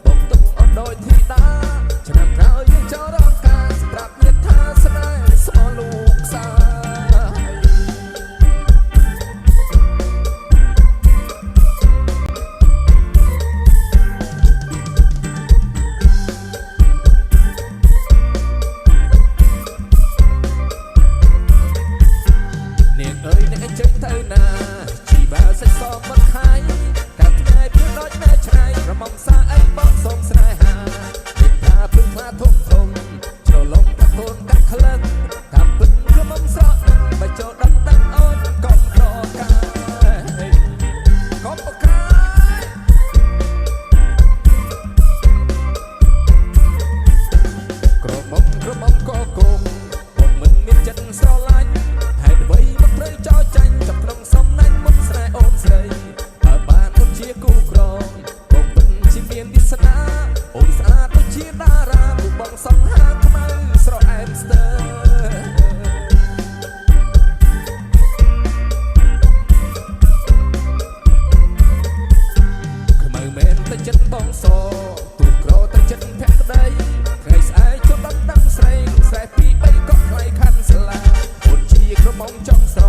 បងទុកអត់ដូចធីតាឆ្នាំក្រោយយើងចូលរកការសម្រាប់ញាតិថាស្នេហ៍ស្មោះលោកសានាងអើយអ្នកចេញទៅណាជីបាសិចសងមិនខាយកាត់ថ្ងៃព្រឹកដូចនៅឆ្ងាយរំំសាអីបងសូមស្នេហាពេកថាพึ่งថាធំធំច្រឡំកាត់ខ្លួនកាត់ក្លិនតាមពិតរំំស្រក់បើចូលដឹងដឹងអូនកុំប្រកាយកុំប្រកាយក្រមុំក៏គង់បងមិនមានចិត្តស្រឡាញ់ហេតុអ្វីមកត្រូវចោលចាញ់ចាប់ក្នុងសំណាញ់មុនស្រែអូនស្រីបើបានអូនជាគូក្រងបងមិនជាមានវាសនាអូនស្អាតដូចជាតារាគូបងសង្ហាខ្មៅស្រអែមស្ទើខ្មៅមែនតែចិត្តបងសទូក្រតែចិត្តភក្តីថ្ងៃស្អែកជប់ដឹងស្រីស្រែពី3ក៏ថ្លៃខាន់ស្លាអូនជាក្រមុំចង់ស្រ